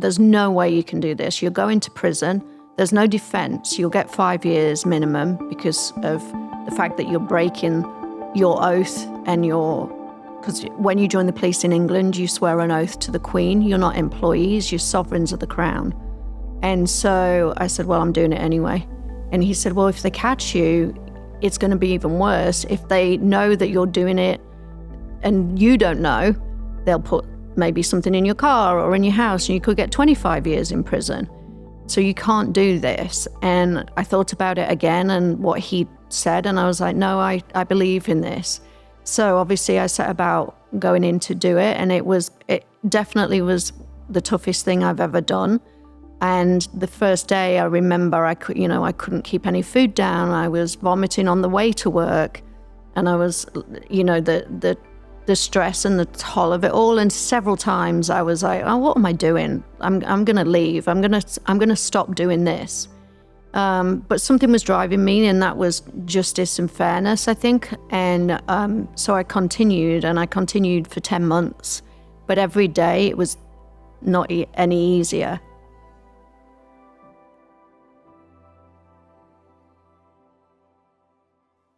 there's no way you can do this. You're going to prison. There's no defense. You'll get 5 years minimum because of the fact that you're breaking your oath because when you join the police in England, you swear an oath to the Queen. You're not employees, you're sovereigns of the crown. And so I said, well, I'm doing it anyway. And he said, well, if they catch you, it's going to be even worse. If they know that you're doing it and you don't know, they'll put maybe something in your car or in your house and you could get 25 years in prison. So you can't do this. And I thought about it again and what he said, and I was like, no, I believe in this. So obviously I set about going in to do it, and it definitely was the toughest thing I've ever done. And the first day I remember I couldn't keep any food down. I was vomiting on the way to work, and I was, the stress and the toll of it all. And several times I was like, oh, what am I doing? I'm going to leave. I'm going to stop doing this. But something was driving me, and that was justice and fairness, I think. And so I continued for 10 months. But every day it was not any easier.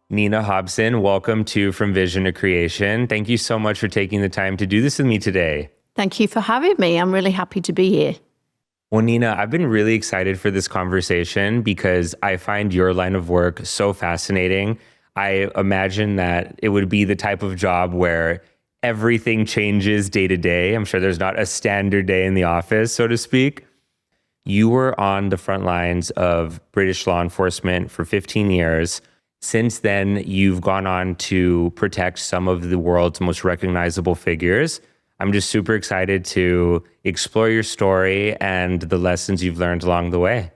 Nina Hobson, welcome to From Vision to Creation. Thank you so much for taking the time to do this with me today. Thank you for having me. I'm really happy to be here. Well, Nina, I've been really excited for this conversation because I find your line of work so fascinating. I imagine that it would be the type of job where everything changes day to day. I'm sure there's not a standard day in the office, so to speak. You were on the front lines of British law enforcement for 15 years. Since then, you've gone on to protect some of the world's most recognizable figures. I'm just super excited to explore your story and the lessons you've learned along the way.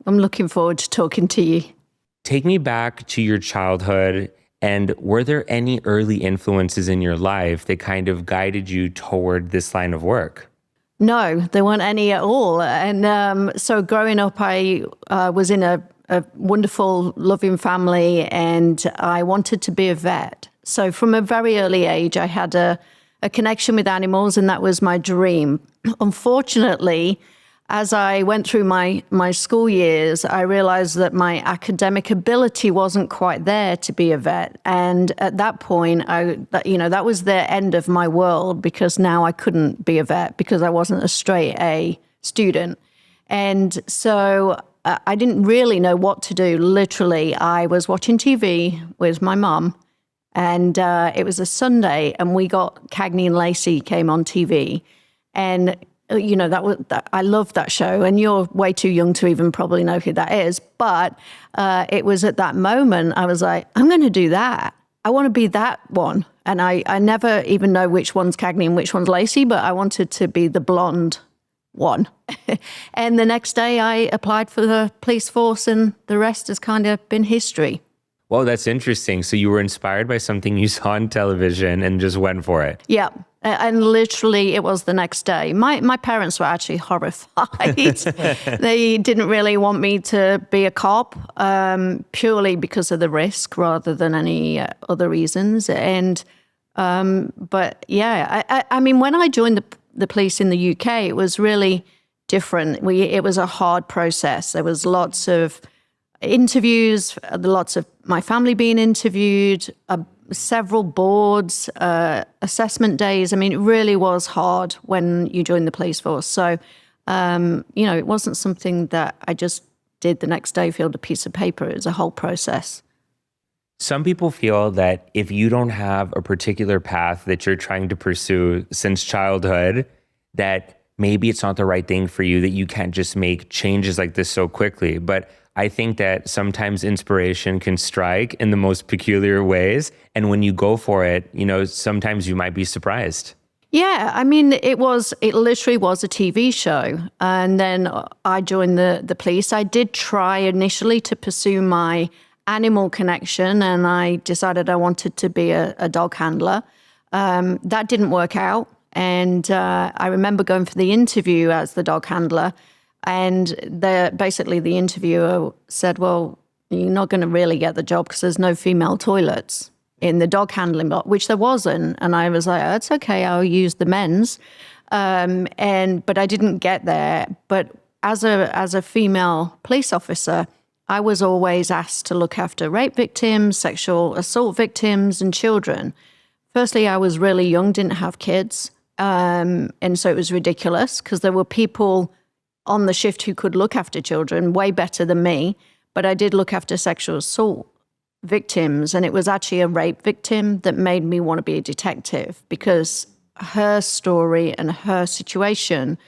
I'm looking forward to talking to you. Take me back to your childhood, and were there any early influences in your life that kind of guided you toward this line of work? No, there weren't any at all. And so growing up, I was in a wonderful, loving family, and I wanted to be a vet. So from a very early age, I had a connection with animals, and that was my dream. Unfortunately, as I went through my school years, I realized that my academic ability wasn't quite there to be a vet. And at that point, that was the end of my world, because now I couldn't be a vet because I wasn't a straight A student. And so I didn't really know what to do. Literally, I was watching TV with my mum, and it was a Sunday, and we got Cagney and Lacey came on TV. And I love that show, and you're way too young to even probably know who that is. But it was at that moment I was like, I'm going to do that. I want to be that one. And I never even know which one's Cagney and which one's Lacey, but I wanted to be the blonde one. And the next day I applied for the police force, and the rest has kind of been history. Well, that's interesting. So you were inspired by something you saw on television and just went for it. Yeah. And literally it was the next day. My parents were actually horrified. They didn't really want me to be a cop, purely because of the risk rather than any other reasons. And but yeah, I mean, when I joined the police in the UK, it was really different. It was a hard process. There was lots of interviews, lots of my family being interviewed, several boards, assessment days. I mean, it really was hard when you joined the police force. So, it wasn't something that I just did the next day, filled a piece of paper. It was a whole process. Some people feel that if you don't have a particular path that you're trying to pursue since childhood, that maybe it's not the right thing for you, that you can't just make changes like this so quickly. But I think that sometimes inspiration can strike in the most peculiar ways. And when you go for it, sometimes you might be surprised. Yeah, I mean, it literally was a TV show. And then I joined the police. I did try initially to pursue my animal connection, and I decided I wanted to be a dog handler. That didn't work out. And I remember going for the interview as the dog handler, and basically the interviewer said, well, you're not going to really get the job because there's no female toilets in the dog handling block, which there wasn't. And I was like, oh, it's okay, I'll use the men's. But I didn't get there. But as a female police officer, I was always asked to look after rape victims, sexual assault victims, and children. Firstly, I was really young, didn't have kids. And so it was ridiculous because there were people on the shift who could look after children way better than me. But I did look after sexual assault victims. And it was actually a rape victim that made me want to be a detective, because her story and her situation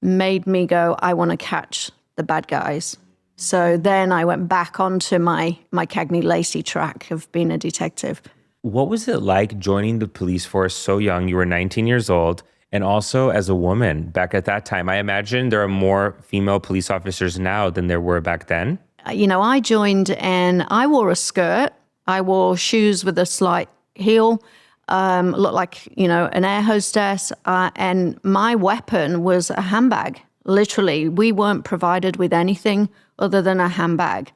made me go, I want to catch the bad guys. So then I went back onto my Cagney Lacey track of being a detective. What was it like joining the police force so young? You were 19 years old, and also as a woman back at that time. I imagine there are more female police officers now than there were back then. I joined and I wore a skirt. I wore shoes with a slight heel, looked like, an air hostess. And my weapon was a handbag. Literally, we weren't provided with anything other than a handbag.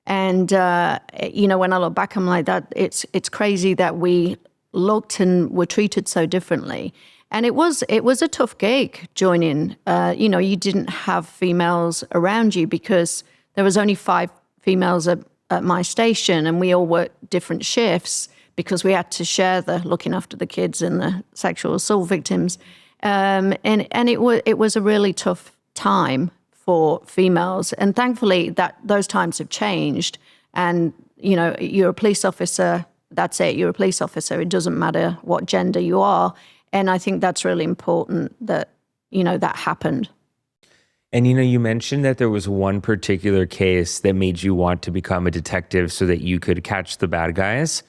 And, when I look back, I'm like, that it's crazy that we looked and were treated so differently. And it was a tough gig joining. You didn't have females around you because there was only 5 females at my station, and we all worked different shifts because we had to share the looking after the kids and the sexual assault victims. And it was a really tough time for females. And thankfully those times have changed. And, you're a police officer, that's it, you're a police officer. It doesn't matter what gender you are. And I think that's really important that, that happened. And, you mentioned that there was one particular case that made you want to become a detective so that you could catch the bad guys.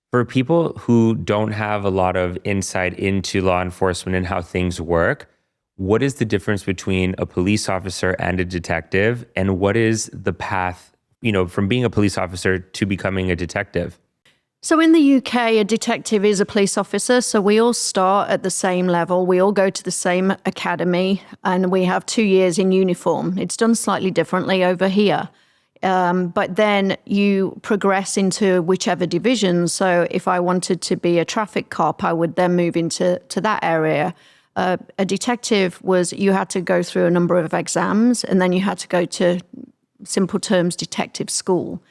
For people who don't have a lot of insight into law enforcement and how things work, what is the difference between a police officer and a detective? And what is the path, from being a police officer to becoming a detective? So in the UK, a detective is a police officer. So we all start at the same level. We all go to the same academy, and we have 2 years in uniform. It's done slightly differently over here. But then you progress into whichever division. So if I wanted to be a traffic cop, I would then move into that area. A detective you had to go through a number of exams, and then you had to go to, simple terms, detective school.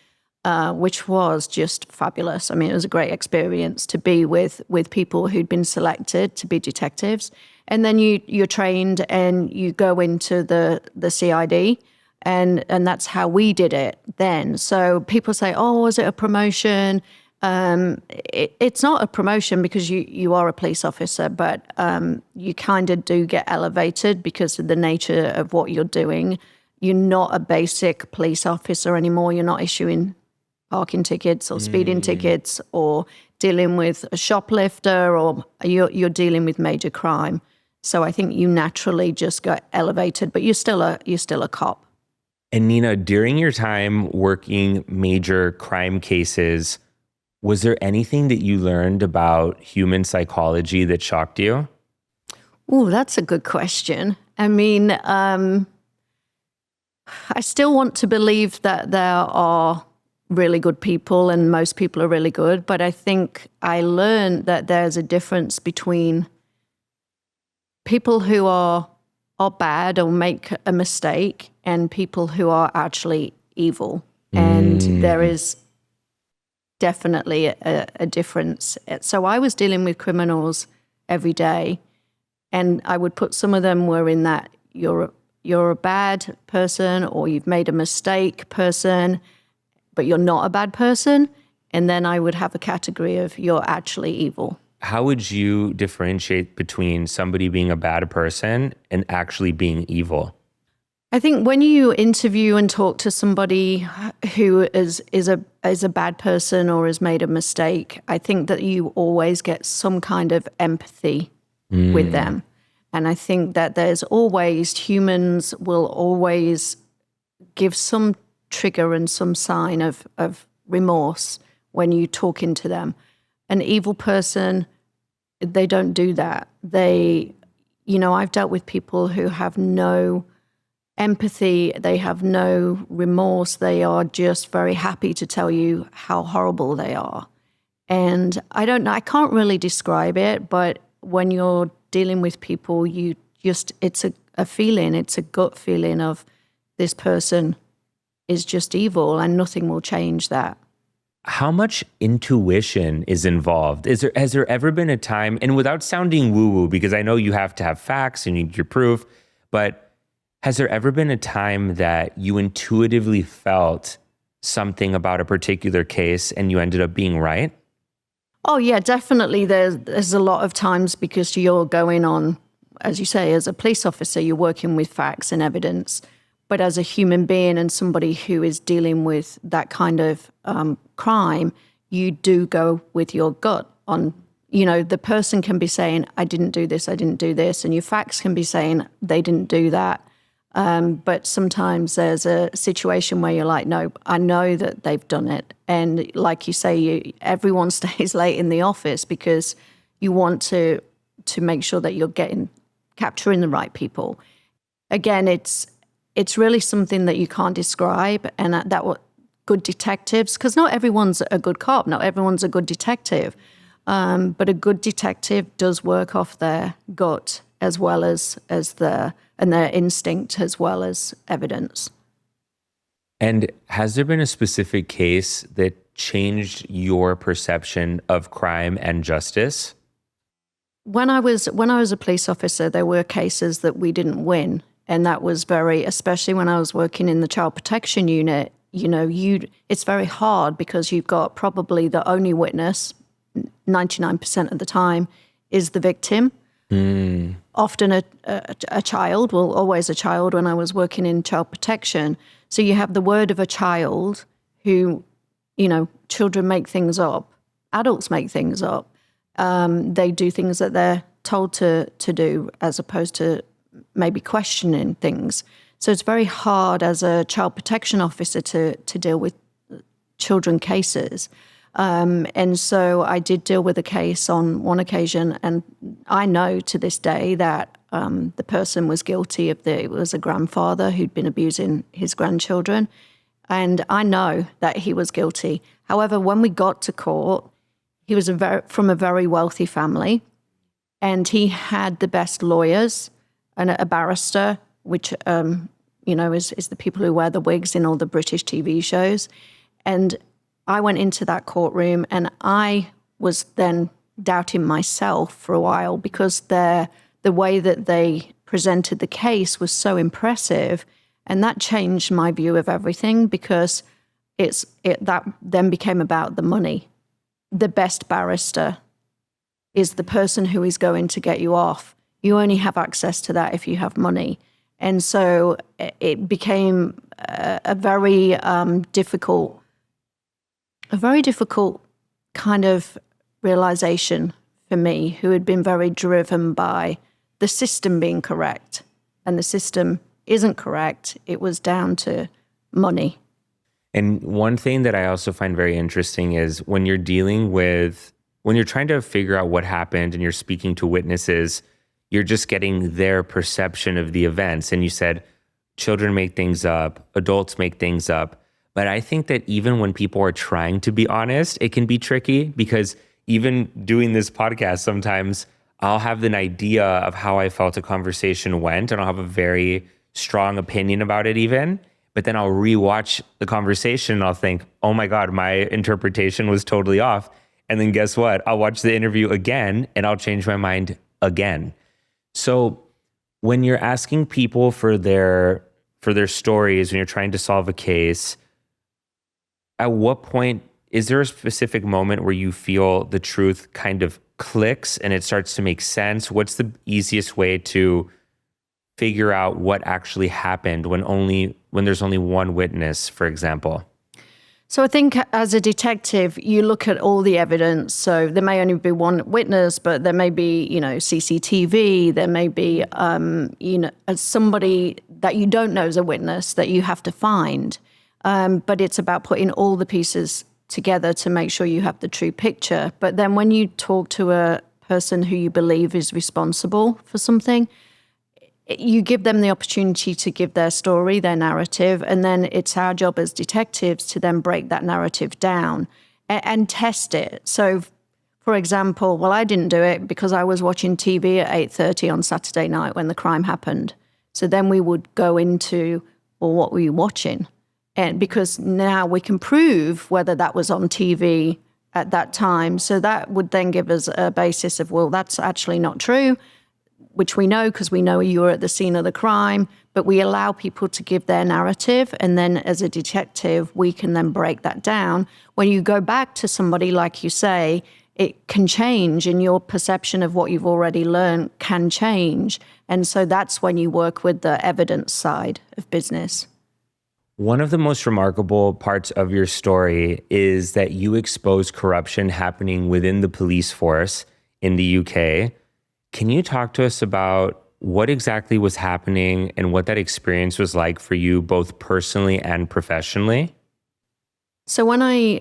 Which was just fabulous. I mean, it was a great experience to be with people who'd been selected to be detectives. And then you're trained and you go into the CID, and that's how we did it then. So people say, oh, was it a promotion? It's not a promotion because you are a police officer, but you kind of do get elevated because of the nature of what you're doing. You're not a basic police officer anymore. You're not issuing parking tickets or speeding tickets or dealing with a shoplifter, or you're dealing with major crime. So I think you naturally just got elevated, but you're still a cop. And Nina, during your time working major crime cases, was there anything that you learned about human psychology that shocked you? Oh, that's a good question. I mean, I still want to believe that there are really good people and most people are really good, but I think I learned that there's a difference between people who are bad or make a mistake and people who are actually evil. And there is definitely a difference. So I was dealing with criminals every day, and I would put some of them were in that you're a bad person or you've made a mistake person, but you're not a bad person. And then I would have a category of you're actually evil. How would you differentiate between somebody being a bad person and actually being evil? I think when you interview and talk to somebody who is a bad person or has made a mistake, I think that you always get some kind of empathy with them. And I think that humans will always give some trigger and some sign of remorse when you talk into them. An evil person, they don't do that. I've dealt with people who have no empathy, they have no remorse, they are just very happy to tell you how horrible they are. And I don't know, I can't really describe it, but when you're dealing with people, it's a feeling, it's a gut feeling of this person is just evil and nothing will change that. How much intuition is involved? Has there ever been a time, and without sounding woo-woo, because I know you have to have facts and you need your proof, but has there ever been a time that you intuitively felt something about a particular case and you ended up being right? Oh yeah, definitely. There's a lot of times because you're going on, as you say, as a police officer, you're working with facts and evidence. But as a human being and somebody who is dealing with that kind of crime, you do go with your gut on, the person can be saying, I didn't do this, and your facts can be saying they didn't do that. But sometimes there's a situation where you're like, no, I know that they've done it. And like you say, everyone stays late in the office because you want to make sure that you're capturing the right people. Again, it's really something that you can't describe, and that what good detectives, because not everyone's a good cop, not everyone's a good detective, but a good detective does work off their gut as well as their instinct as well as evidence. And has there been a specific case that changed your perception of crime and justice? When I was a police officer, there were cases that we didn't win. And that was especially when I was working in the child protection unit, it's very hard because you've got probably the only witness, 99% of the time, is the victim. Often a child, always a child when I was working in child protection. So you have the word of a child who, children make things up, adults make things up. They do things that they're told to do as opposed to maybe questioning things. So it's very hard as a child protection officer to deal with children cases. And so I did deal with a case on one occasion, and I know to this day that the person was guilty it was a grandfather who'd been abusing his grandchildren, and I know that he was guilty. However, when we got to court, he was from a very wealthy family, and he had the best lawyers and a barrister, which is the people who wear the wigs in all the British TV shows. And I went into that courtroom and I was then doubting myself for a while because the way that they presented the case was so impressive. And that changed my view of everything because that then became about the money. The best barrister is the person who is going to get you off. You only have access to that if you have money. And so it became a very difficult kind of realization for me, who had been very driven by the system being correct. And the system isn't correct. It was down to money. And one thing that I also find very interesting is when you're trying to figure out what happened and you're speaking to witnesses, you're just getting their perception of the events. And you said children make things up, adults make things up. But I think that even when people are trying to be honest, it can be tricky because even doing this podcast, sometimes I'll have an idea of how I felt a conversation went and I'll have a very strong opinion about it even. But then I'll rewatch the conversation and I'll think, oh my God, my interpretation was totally off. And then guess what? I'll watch the interview again and I'll change my mind again. So when you're asking people for their stories, when you're trying to solve a case, at what point, is there a specific moment where you feel the truth kind of clicks and it starts to make sense? What's the easiest way to figure out what actually happened when there's only one witness, for example? So I think as a detective, you look at all the evidence. So there may only be one witness, but there may be, CCTV. There may be, somebody that you don't know is a witness that you have to find. But it's about putting all the pieces together to make sure you have the true picture. But then when you talk to a person who you believe is responsible for something, you give them the opportunity to give their story, their narrative, and then it's our job as detectives to then break that narrative down and test it. So, For example, well, I didn't do it because I was watching TV at 8:30 on Saturday night when the crime happened. So then we would go into, well, what were you watching? And because now we can prove whether that was on TV at that time. So that would then give us a basis of, well, that's actually not true, which we know because we know you were at the scene of the crime, but we allow people to give their narrative. And then as a detective, we can then break that down. When you go back to somebody, like you say, it can change and your perception of what you've already learned can change. And so that's when you work with the evidence side of business. One of the most remarkable parts of your story is that you expose corruption happening within the police force in the UK. Can you talk to us about what exactly was happening and what that experience was like for you, both personally and professionally? So when I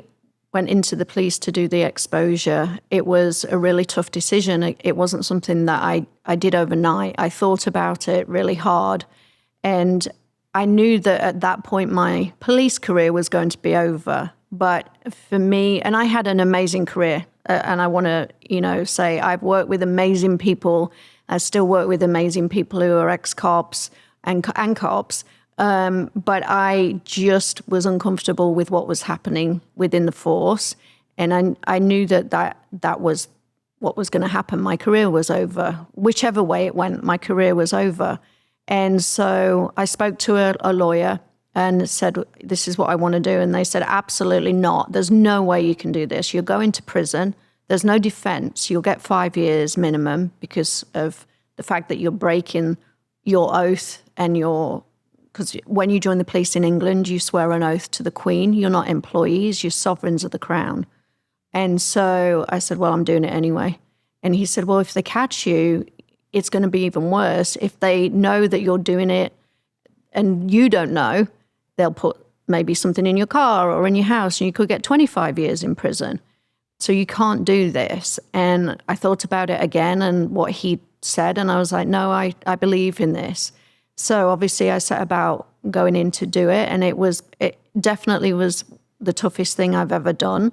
went into the police to do the exposure, it was a really tough decision. It wasn't something that I did overnight. I thought about it really hard. And I knew that at that point, my police career was going to be over. But for me, and I had an amazing career, and I want to, say I've worked with amazing people. I still work with amazing people who are ex-cops and cops. But I just was uncomfortable with what was happening within the force. And I knew that was what was going to happen. My career was over. Whichever way it went, my career was over. And so I spoke to a lawyer and said, this is what I want to do. And they said, absolutely not. There's no way you can do this. You're going to prison. There's no defense. You'll get 5 years minimum because of the fact that you're breaking your oath and because when you join the police in England, you swear an oath to the Queen. You're not employees, you're sovereigns of the Crown. And so I said, well, I'm doing it anyway. And he said, well, if they catch you, it's going to be even worse. If they know that you're doing it and you don't know, they'll put maybe something in your car or in your house and you could get 25 years in prison. So you can't do this. And I thought about it again and what he said, and I was like, no, I believe in this. So obviously I set about going in to do it, and it definitely was the toughest thing I've ever done.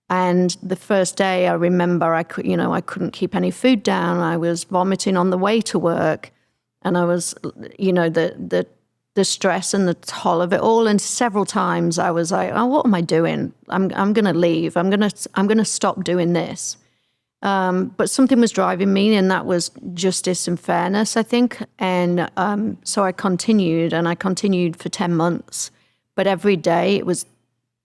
And the first day I remember I couldn't keep any food down. I was vomiting on the way to work, and I was, the stress and the toll of it all. And several times I was like, oh, what am I doing? I'm going to leave. I'm going to stop doing this. But something was driving me, and that was justice and fairness, I think. And so I continued for 10 months. But every day it was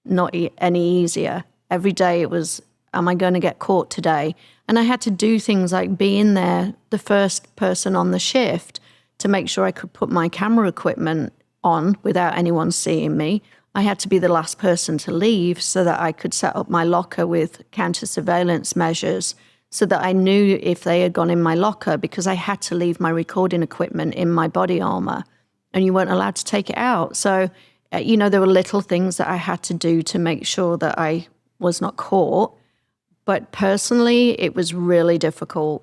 not any easier. Every day it was, am I going to get caught today? And I had to do things like be in there, the first person on the shift, to make sure I could put my camera equipment on without anyone seeing me. I had to be the last person to leave so that I could set up my locker with counter surveillance measures so that I knew if they had gone in my locker, because I had to leave my recording equipment in my body armor and you weren't allowed to take it out. So, there were little things that I had to do to make sure that I was not caught. But personally, it was really difficult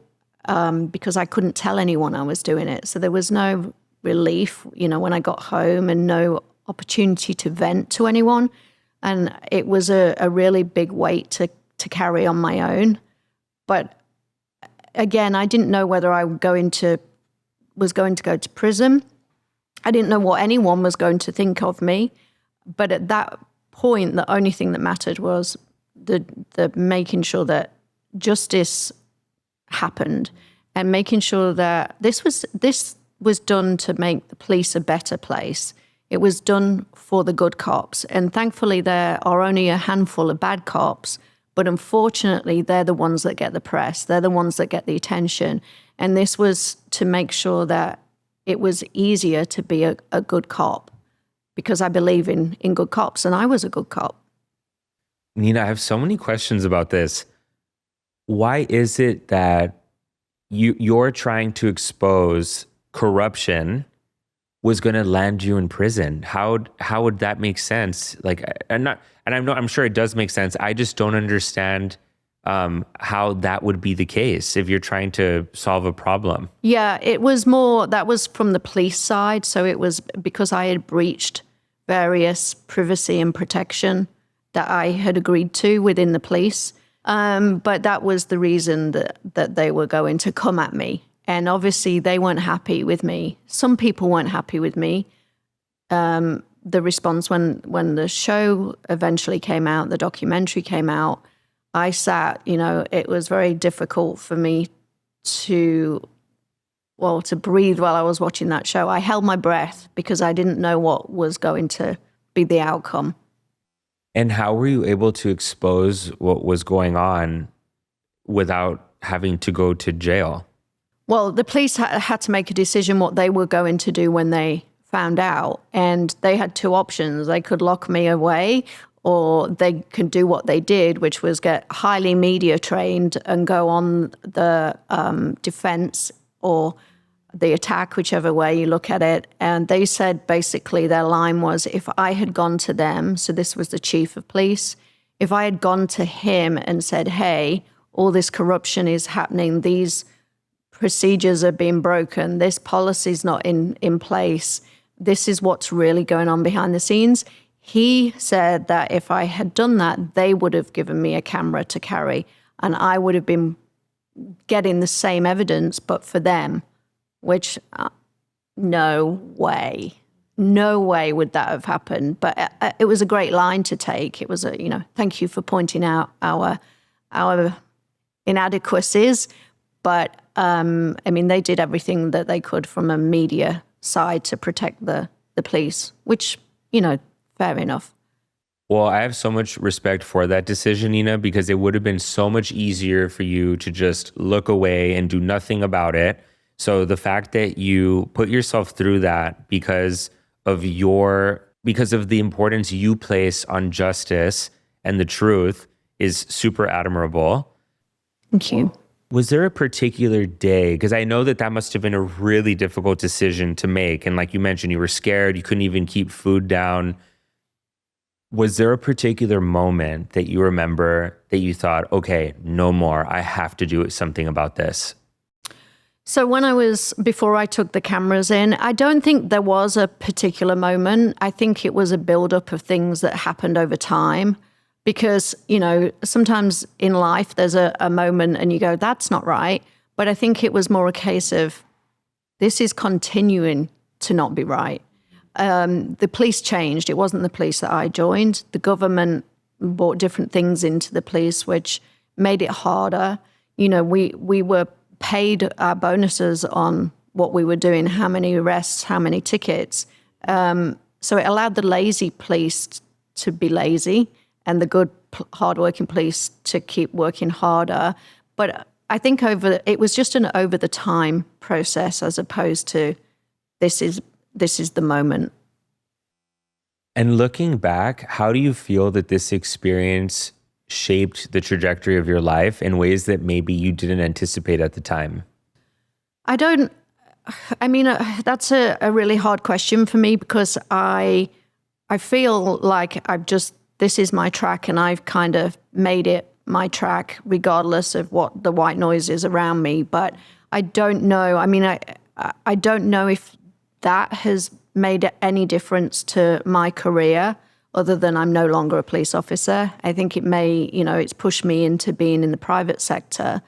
because I couldn't tell anyone I was doing it. So there was no relief, when I got home, and no opportunity to vent to anyone. And it was a really big weight to carry on my own. But again, I didn't know whether I was going to go to prison. I didn't know what anyone was going to think of me. But at that point, the only thing that mattered was the making sure that justice happened and making sure that this was done to make the police a better place. It was done for the good cops. And thankfully, there are only a handful of bad cops, but unfortunately, they're the ones that get the press. They're the ones that get the attention. And this was to make sure that it was easier to be a good cop, because I believe in good cops, and I was a good cop. Nina, I have so many questions about this. Why is it that you're trying to expose corruption was going to land you in prison? How would that make sense? I'm sure it does make sense. I just don't understand how that would be the case if you're trying to solve a problem. Yeah, that was from the police side. So it was because I had breached various privacy and protection that I had agreed to within the police. But that was the reason that they were going to come at me. And obviously they weren't happy with me. Some people weren't happy with me. The response when the show eventually came out, the documentary came out, I sat, it was very difficult for me to breathe while I was watching that show. I held my breath because I didn't know what was going to be the outcome. And how were you able to expose what was going on without having to go to jail? Well, the police had to make a decision what they were going to do when they found out. And they had two options. They could lock me away, or they could do what they did, which was get highly media trained and go on the defense or the attack, whichever way you look at it. And they said basically their line was, if I had gone to them, so this was the chief of police, if I had gone to him and said, hey, all this corruption is happening, these procedures are being broken, this policy's not in place, this is what's really going on behind the scenes. He said that if I had done that, they would have given me a camera to carry, and I would have been getting the same evidence, but for them, which no way would that have happened. But it was a great line to take. It was thank you for pointing out our inadequacies. But they did everything that they could from a media side to protect the police, which, fair enough. Well, I have so much respect for that decision, Nina, because it would have been so much easier for you to just look away and do nothing about it. So the fact that you put yourself through that because of the importance you place on justice and the truth is super admirable. Thank you. Was there a particular day? Because I know that must have been a really difficult decision to make. And like you mentioned, you were scared. You couldn't even keep food down. Was there a particular moment that you remember that you thought, okay, no more, I have to do something about this? So before I took the cameras in, I don't think there was a particular moment. I think it was a buildup of things that happened over time. Because, sometimes in life there's a moment and you go, that's not right. But I think it was more a case of this is continuing to not be right. The police changed. It wasn't the police that I joined. The government brought different things into the police, which made it harder. We were paid our bonuses on what we were doing, how many arrests, how many tickets. So it allowed the lazy police to be lazy and the good, hardworking police to keep working harder. But I think it was just an over the time process as opposed to this is the moment. And looking back, how do you feel that this experience shaped the trajectory of your life in ways that maybe you didn't anticipate at the time? That's a really hard question for me because I feel like this is my track and I've kind of made it my track regardless of what the white noise is around me. But I don't know. I don't know if that has made any difference to my career other than I'm no longer a police officer. I think it may, it's pushed me into being in the private sector,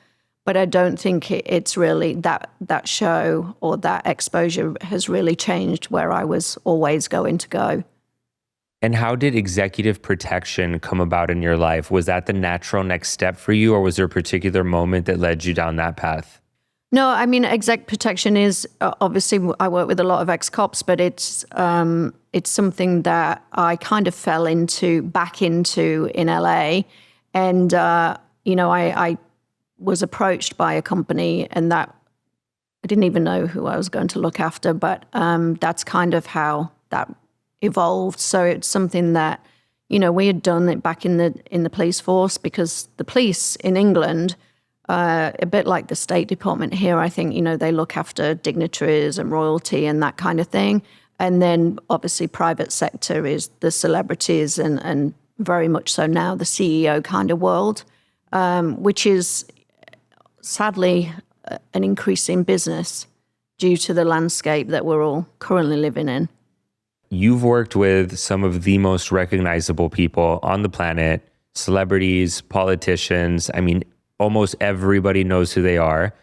but I don't think it's really that show or that exposure has really changed where I was always going to go. And how did executive protection come about in your life? Was that the natural next step for you, or was there a particular moment that led you down that path? No, exec protection is obviously I work with a lot of ex-cops, but it's something that I kind of fell back into in LA, and I was approached by a company, and that I didn't even know who I was going to look after, but that's kind of how that evolved. So it's something that we had done it back in the police force because the police in England. A bit like the State Department here, I think, they look after dignitaries and royalty and that kind of thing. And then obviously private sector is the celebrities and very much so now the CEO kind of world, which is sadly an increase in business due to the landscape that we're all currently living in. You've worked with some of the most recognizable people on the planet, celebrities, politicians. I mean, almost everybody knows who they are.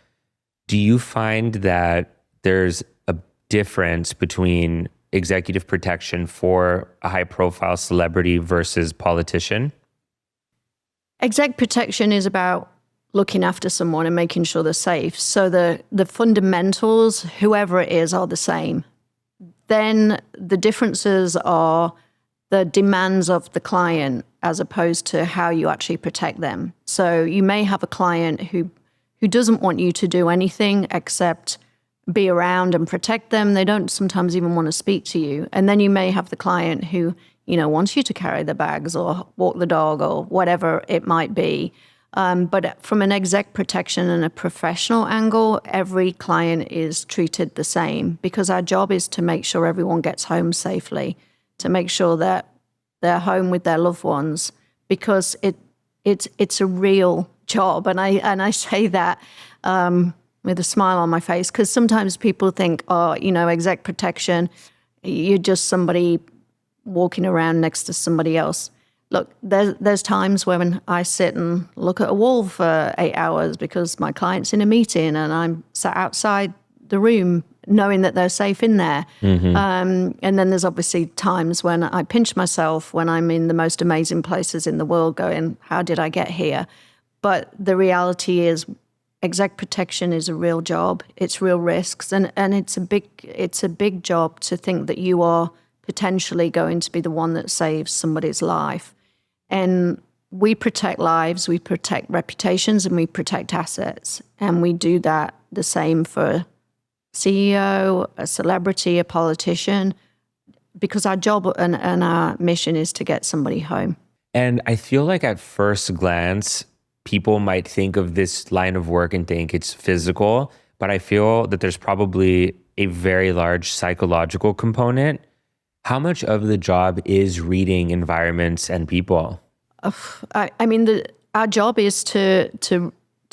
Do you find that there's a difference between executive protection for a high-profile celebrity versus politician? Exec protection is about looking after someone and making sure they're safe. So the fundamentals, whoever it is, are the same. Then the differences are the demands of the client as opposed to how you actually protect them. So you may have a client who doesn't want you to do anything except be around and protect them. They don't sometimes even want to speak to you. And then you may have the client who, wants you to carry the bags or walk the dog or whatever it might be. But from an exec protection and a professional angle, every client is treated the same because our job is to make sure everyone gets home safely, to make sure that they're home with their loved ones, because it's a real job. And I say that with a smile on my face, because sometimes people think, exec protection, you're just somebody walking around next to somebody else. Look, there's times when I sit and look at a wall for 8 hours because my client's in a meeting and I'm sat outside the room knowing that they're safe in there. And then there's obviously times when I pinch myself when I'm in the most amazing places in the world going, how did I get here? But the reality is exec protection is a real job. It's real risks. And it's a big job to think that you are potentially going to be the one that saves somebody's life. And we protect lives, we protect reputations, and we protect assets. And we do that the same for CEO, a celebrity, a politician, because our job and our mission is to get somebody home. And I feel like at first glance, people might think of this line of work and think it's physical, but I feel that there's probably a very large psychological component. How much of the job is reading environments and people? Our job is to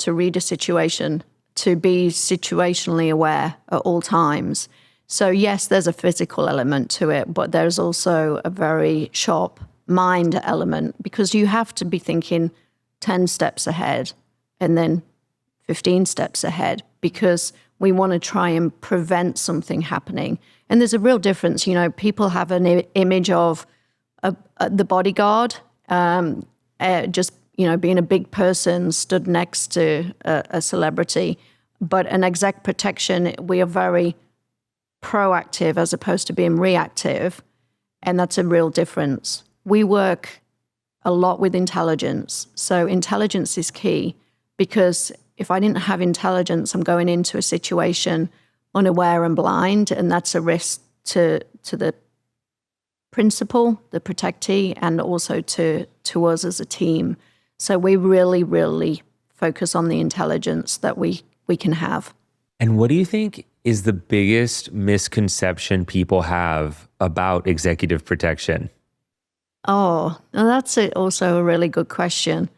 read a situation, to be situationally aware at all times. So yes, there's a physical element to it, but there's also a very sharp mind element, because you have to be thinking 10 steps ahead and then 15 steps ahead, because we want to try and prevent something happening. And there's a real difference. People have an image of the bodyguard, just being a big person stood next to a celebrity. But an exec protection, we are very proactive as opposed to being reactive. And that's a real difference. We work a lot with intelligence. So intelligence is key, because if I didn't have intelligence, I'm going into a situation unaware and blind, and that's a risk to the principal, the protectee, and also to us as a team. So we really, really focus on the intelligence that we can have. And what do you think is the biggest misconception people have about executive protection? Oh, now that's also a really good question.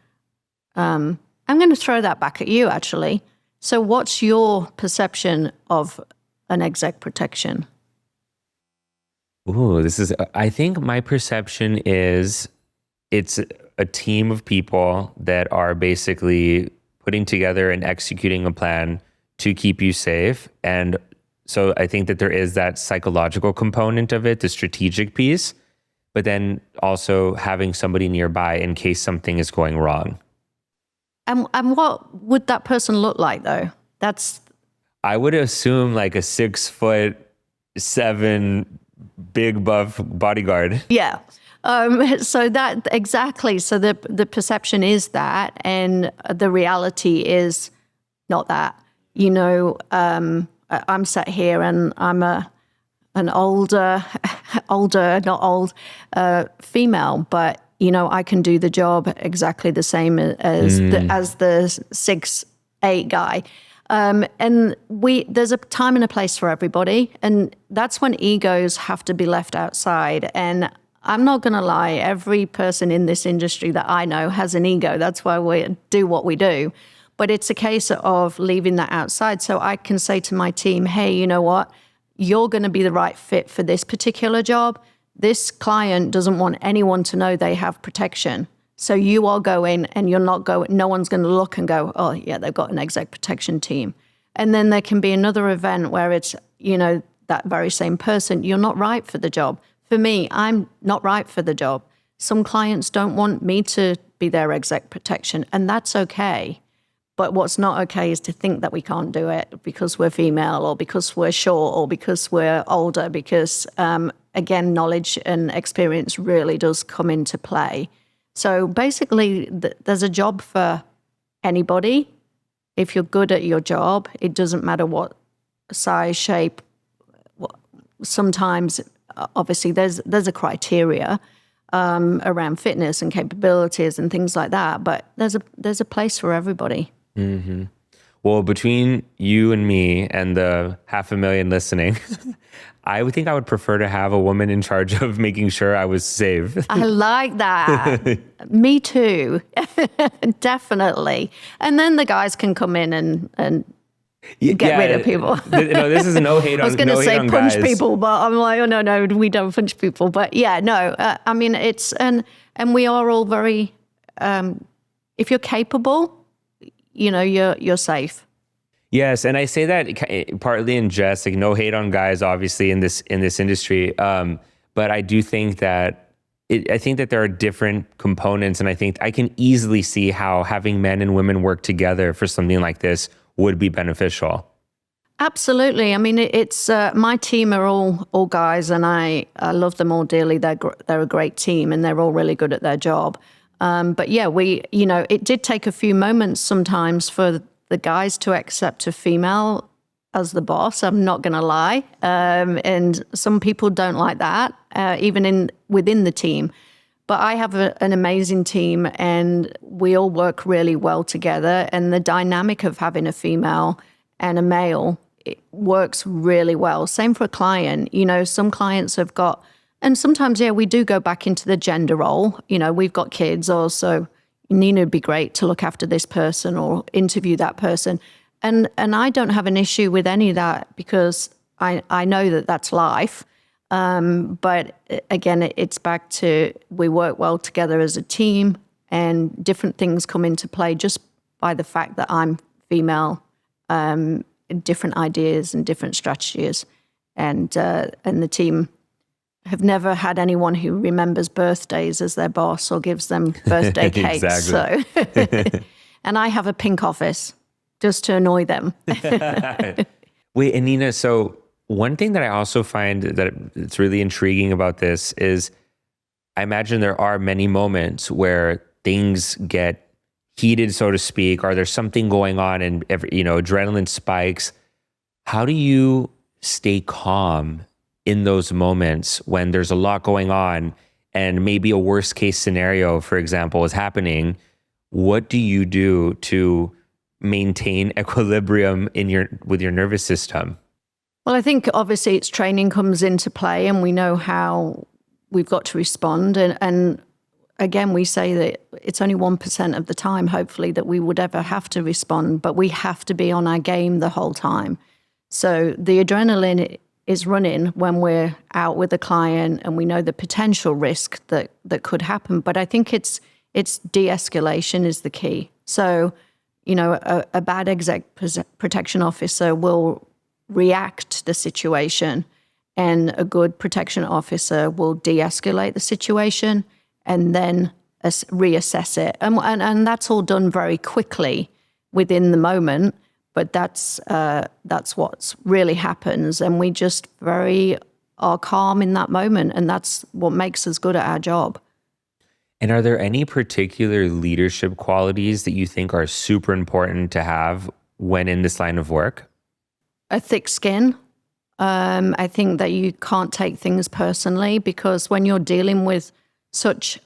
I'm going to throw that back at you, actually. So what's your perception of an exec protection? Ooh, I think my perception is it's a team of people that are basically putting together and executing a plan to keep you safe. And so I think that there is that psychological component of it, the strategic piece, but then also having somebody nearby in case something is going wrong. And what would that person look like, though? I would assume like a 6'7" big buff bodyguard. Yeah. So that exactly. So the perception is that, and the reality is not that. I'm sat here and I'm an older, not old, female, but I can do the job exactly the same as the 6'8" guy. And there's a time and a place for everybody, and that's when egos have to be left outside. And I'm not going to lie, every person in this industry that I know has an ego. That's why we do what we do. But it's a case of leaving that outside. So I can say to my team, hey, you know what? You're going to be the right fit for this particular job. This client doesn't want anyone to know they have protection. So you are going and you're not going, no one's going to look and go, oh yeah, they've got an exec protection team. And then there can be another event where it's, that very same person, you're not right for the job. For me, I'm not right for the job. Some clients don't want me to be their exec protection, and that's okay. But what's not okay is to think that we can't do it because we're female or because we're short or because we're older, because, again, knowledge and experience really does come into play. So basically, there's a job for anybody. If you're good at your job, it doesn't matter what size, shape. Sometimes, obviously, there's a criteria around fitness and capabilities and things like that, but there's a place for everybody. Mm-hmm. Well, between you and me and the 500,000 listening, I would think I would prefer to have a woman in charge of making sure I was safe. I like that. Me too. Definitely. And then the guys can come in and get rid of people. No, this is no hate on guys. I was going to say punch people, but I'm like, oh, no, we don't punch people. But yeah, no, I mean, it's, and we are all very, if you're capable, you're safe. Yes, and I say that partly in jest, like no hate on guys, obviously in this industry, but I do think that I think that there are different components, and I think I can easily see how having men and women work together for something like this would be beneficial. Absolutely. I mean, it's my team are all guys, and I love them all dearly. They're a great team, and they're all really good at their job. But yeah, it did take a few moments sometimes for the guys to accept a female as the boss. I'm not going to lie. And some people don't like that, even within the team. But I have an amazing team, and we all work really well together. And the dynamic of having a female and a male, it works really well. Same for a client. Some clients have got, and sometimes, yeah, we do go back into the gender role. We've got kids also. Nina would be great to look after this person or interview that person. And I don't have an issue with any of that because I know that that's life. But again, it's back to we work well together as a team, and different things come into play just by the fact that I'm female, different ideas and different strategies. And the team have never had anyone who remembers birthdays as their boss or gives them birthday cakes. Exactly. So, and I have a pink office just to annoy them. Wait, and Nina, so one thing that I also find that it's really intriguing about this is I imagine there are many moments where things get heated, so to speak, or there's something going on and adrenaline spikes. How do you stay calm in those moments when there's a lot going on and maybe a worst case scenario, for example, is happening? What do you do to maintain equilibrium with your nervous system? Well, I think obviously it's training comes into play, and we know how we've got to respond. And again, we say that it's only 1% of the time, hopefully, that we would ever have to respond, but we have to be on our game the whole time. So the adrenaline is running when we're out with a client and we know the potential risk that could happen. But I think it's de-escalation is the key. So, a bad exec protection officer will react to the situation, and a good protection officer will de-escalate the situation and then reassess it. And that's all done very quickly within the moment. But that's what's really happens, and we just are calm in that moment, and that's what makes us good at our job. And are there any particular leadership qualities that you think are super important to have when in this line of work? A thick skin. I think that you can't take things personally, because when you're dealing with such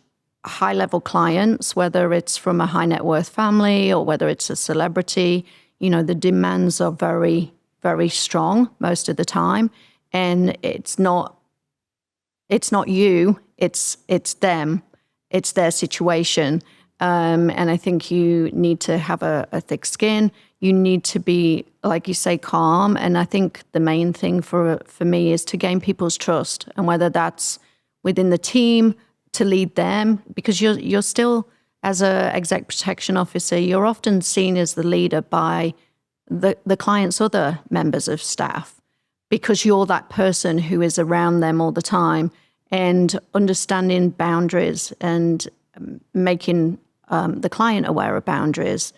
high-level clients, whether it's from a high net worth family or whether it's a celebrity, the demands are very, very strong most of the time. And it's not you, it's them, it's their situation. And I think you need to have a thick skin. You need to be, like you say, calm. And I think the main thing for me is to gain people's trust. And whether that's within the team, to lead them, because you're still as a exec protection officer, you're often seen as the leader by the client's other members of staff, because you're that person who is around them all the time and understanding boundaries and making the client aware of boundaries,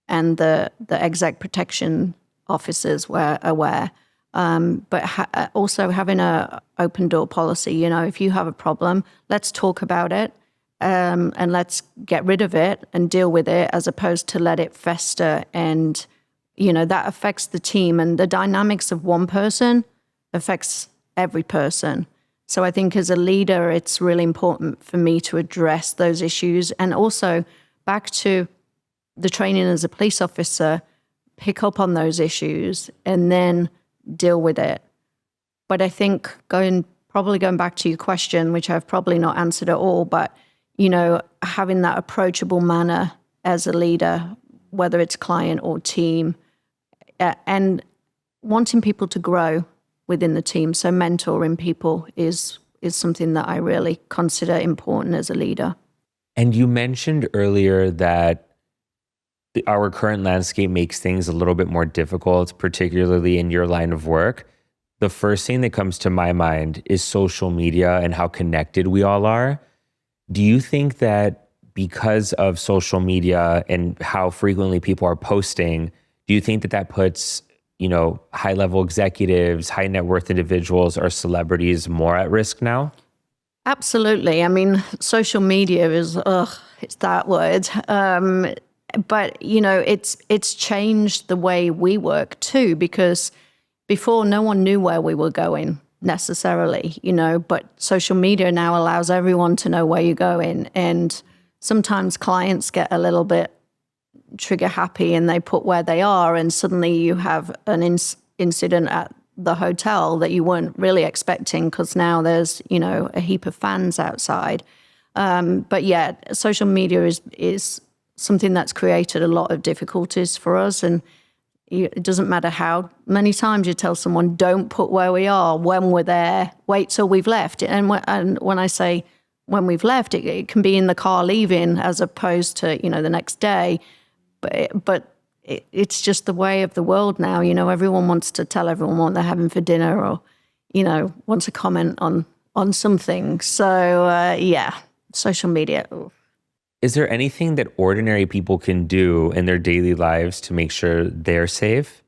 and the exec protection officers were aware. But also having a open door policy. You know, if you have a problem, let's talk about it, and let's get rid of it and deal with it, as opposed to let it fester. And, you know, that affects the team, and the dynamics of one person affects every person. So I think as a leader, it's really important for me to address those issues. And also back to the training as a police officer, pick up on those issues and then deal with it. But I think going back to your question, which I've probably not answered at all, but, you know, having that approachable manner as a leader, whether it's client or team, and wanting people to grow within the team. So mentoring people is something that I really consider important as a leader. And you mentioned earlier that our current landscape makes things a little bit more difficult, particularly in your line of work. The first thing that comes to my mind is social media and how connected we all are. Do you think that because of social media and how frequently people are posting, do you think that that puts, you know, high-level executives, high net worth individuals or celebrities more at risk now? Absolutely. I mean, social media is, it's that word. But, you know, it's changed the way we work too, because before no one knew where we were going necessarily, you know, but social media now allows everyone to know where you're going. And sometimes clients get a little bit trigger happy and they put where they are, and suddenly you have an incident at the hotel that you weren't really expecting, because now there's, you know, a heap of fans outside. But yeah, social media is something that's created a lot of difficulties for us. And it doesn't matter how many times you tell someone, don't put where we are when we're there, wait till we've left. And when I say when we've left, it can be in the car leaving as opposed to, you know, the next day. But it's just the way of the world now. You know, everyone wants to tell everyone what they're having for dinner, or, you know, wants to comment on something. So, yeah, social media. Ooh. Is there anything that ordinary people can do in their daily lives to make sure they're safe?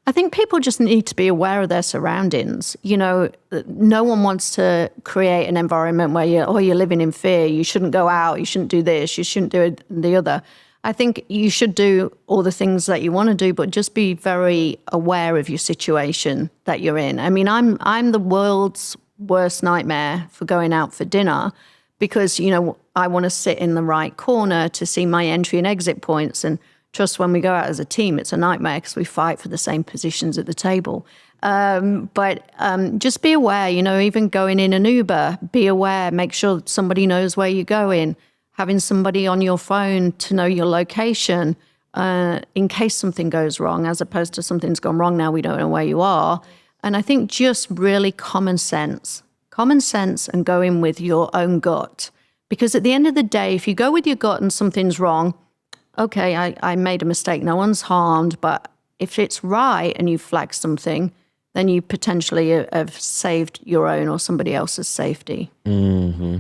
I think people just need to be aware of their surroundings. You know, no one wants to create an environment where you're living in fear. You shouldn't go out. You shouldn't do this. You shouldn't do the other. I think you should do all the things that you want to do, but just be very aware of your situation that you're in. I mean, I'm the world's worst nightmare for going out for dinner, because, you know, I want to sit in the right corner to see my entry and exit points. And trust, when we go out as a team, it's a nightmare because we fight for the same positions at the table. But just be aware, you know, even going in an Uber, be aware, make sure somebody knows where you're going, having somebody on your phone to know your location in case something goes wrong, as opposed to something's gone wrong, now we don't know where you are. And I think just really common sense and going with your own gut. Because at the end of the day, if you go with your gut and something's wrong, okay, I made a mistake, no one's harmed. But if it's right and you flag something, then you potentially have saved your own or somebody else's safety. Mm-hmm.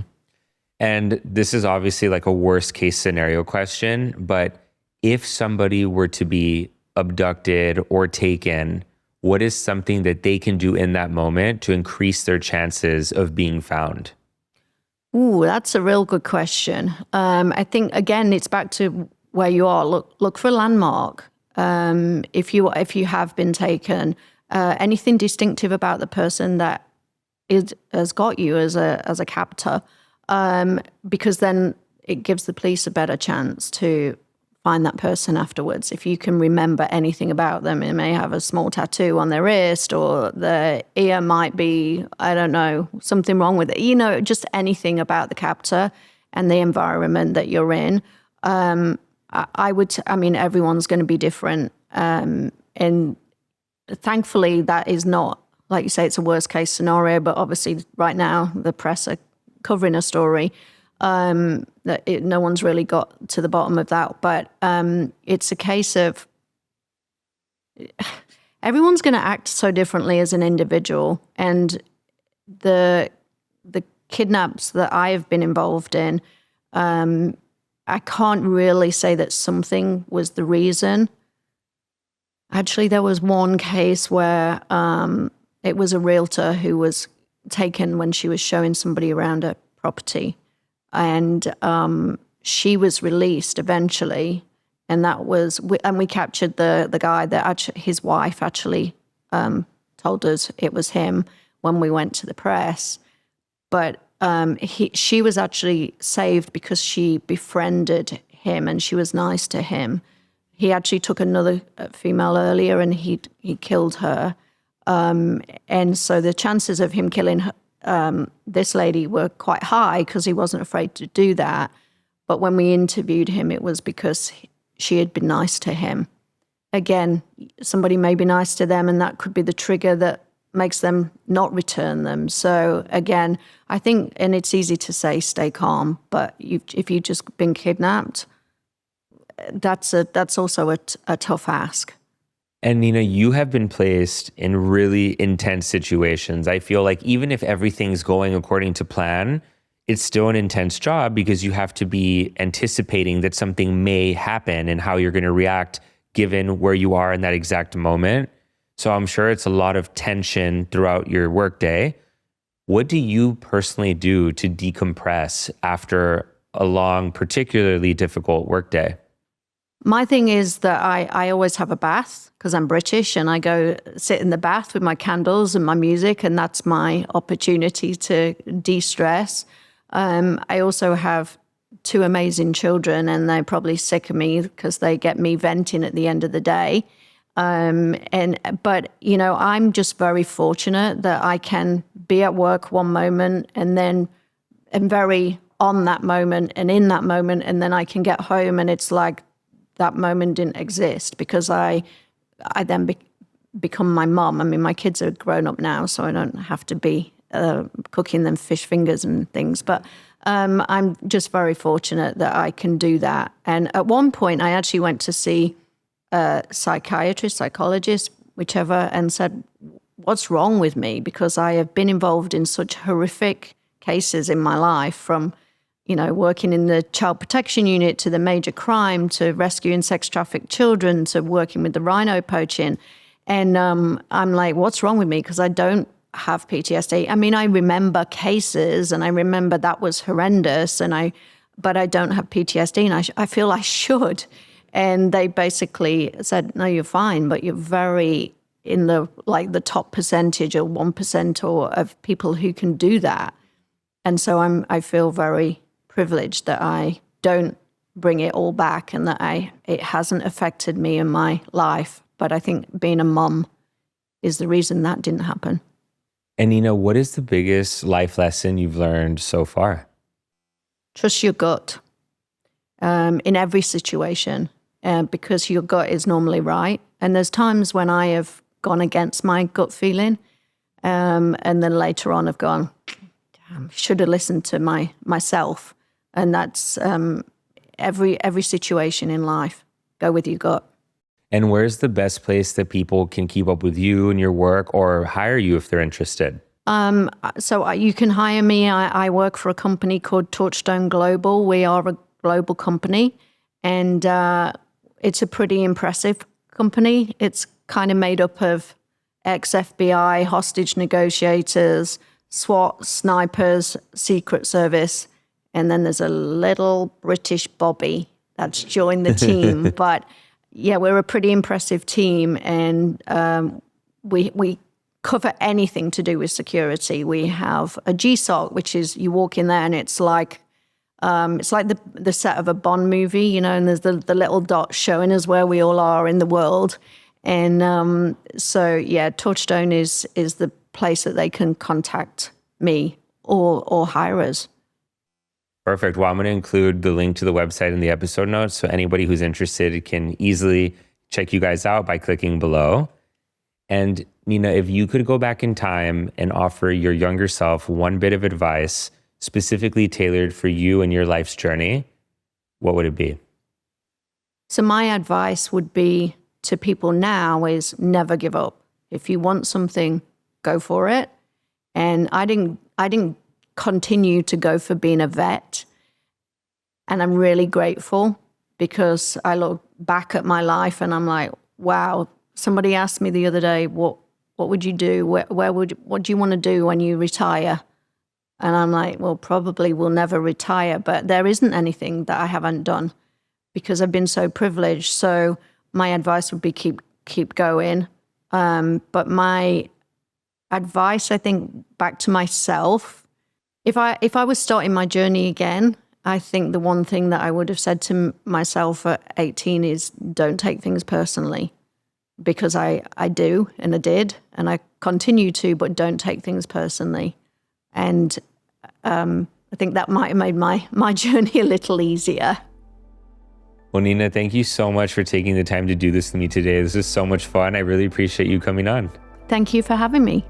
And this is obviously like a worst case scenario question, but if somebody were to be abducted or taken, what is something that they can do in that moment to increase their chances of being found? Ooh, that's a real good question. I think, again, it's back to where you are. Look for a landmark. If you have been taken, anything distinctive about the person that has got you as a captor, because then it gives the police a better chance to find that person afterwards. If you can remember anything about them, it may have a small tattoo on their wrist, or their ear might be, I don't know, something wrong with it. You know, just anything about the captor and the environment that you're in. I mean, everyone's going to be different. And thankfully, that is not, like you say, it's a worst case scenario, but obviously right now the press are covering a story. No one's really got to the bottom of that. But it's a case of everyone's going to act so differently as an individual. And the kidnaps that I have been involved in, I can't really say that something was the reason. Actually, there was one case where it was a realtor who was taken when she was showing somebody around her property. And she was released eventually. And we captured the guy that his wife actually told us it was him when we went to the press. But she was actually saved because she befriended him and she was nice to him. He actually took another female earlier and he killed her. And so the chances of him killing this lady were quite high because he wasn't afraid to do that. But when we interviewed him, it was because she had been nice to him. Again, somebody may be nice to them and that could be the trigger that makes them not return them. So again, I think, and it's easy to say stay calm, but if you've just been kidnapped, that's also a tough ask. And Nina, you have been placed in really intense situations. I feel like even if everything's going according to plan, it's still an intense job because you have to be anticipating that something may happen and how you're going to react given where you are in that exact moment. So I'm sure it's a lot of tension throughout your workday. What do you personally do to decompress after a long, particularly difficult workday? My thing is that I always have a bath because I'm British and I go sit in the bath with my candles and my music, and that's my opportunity to de-stress. I also have two amazing children and they're probably sick of me because they get me venting at the end of the day. But you know, I'm just very fortunate that I can be at work one moment and then I'm very on that moment and in that moment, and then I can get home and it's like that moment didn't exist because I then become my mom. I mean, my kids are grown up now, so I don't have to be cooking them fish fingers and things. But I'm just very fortunate that I can do that. And at one point, I actually went to see a psychiatrist, psychologist, whichever, and said, what's wrong with me? Because I have been involved in such horrific cases in my life, from working in the child protection unit to the major crime to rescuing sex trafficked children to working with the rhino poaching. And I'm like, what's wrong with me? Because I don't have PTSD. I mean, I remember cases and I remember that was horrendous, but I don't have PTSD and I feel I should. And they basically said, no, you're fine, but you're very in the top percentage or 1% or of people who can do that. And so I feel very privileged that I don't bring it all back and that it hasn't affected me in my life. But I think being a mum is the reason that didn't happen. And Nina, what is the biggest life lesson you've learned so far? Trust your gut in every situation, because your gut is normally right. And there's times when I have gone against my gut feeling, and then later on I've gone, damn, should have listened to myself. And that's every situation in life. Go with your gut. And where's the best place that people can keep up with you and your work or hire you if they're interested? So you can hire me. I work for a company called Touchstone Global. We are a global company, and it's a pretty impressive company. It's kind of made up of ex-FBI, hostage negotiators, SWAT, snipers, Secret Service, and then there's a little British Bobby that's joined the team. But yeah, we're a pretty impressive team, and we cover anything to do with security. We have a GSOC, which is you walk in there and it's like the set of a Bond movie, and there's the little dot showing us where we all are in the world. And so yeah, Touchstone is the place that they can contact me or hire us. Perfect. Well, I'm going to include the link to the website in the episode notes, so anybody who's interested can easily check you guys out by clicking below. And Nina, if you could go back in time and offer your younger self one bit of advice specifically tailored for you and your life's journey, what would it be? So my advice would be to people now is never give up. If you want something, go for it. And I didn't continue to go for being a vet. And I'm really grateful because I look back at my life and I'm like, wow, somebody asked me the other day, what would you do? What do you want to do when you retire? And I'm like, well, probably will never retire, but there isn't anything that I haven't done because I've been so privileged. So my advice would be keep going. But my advice, I think, back to myself, if I was starting my journey again, I think the one thing that I would have said to myself at 18 is don't take things personally, because I do and I did and I continue to, but don't take things personally. And I think that might have made my journey a little easier. Well, Nina, thank you so much for taking the time to do this with me today. This is so much fun. I really appreciate you coming on. Thank you for having me.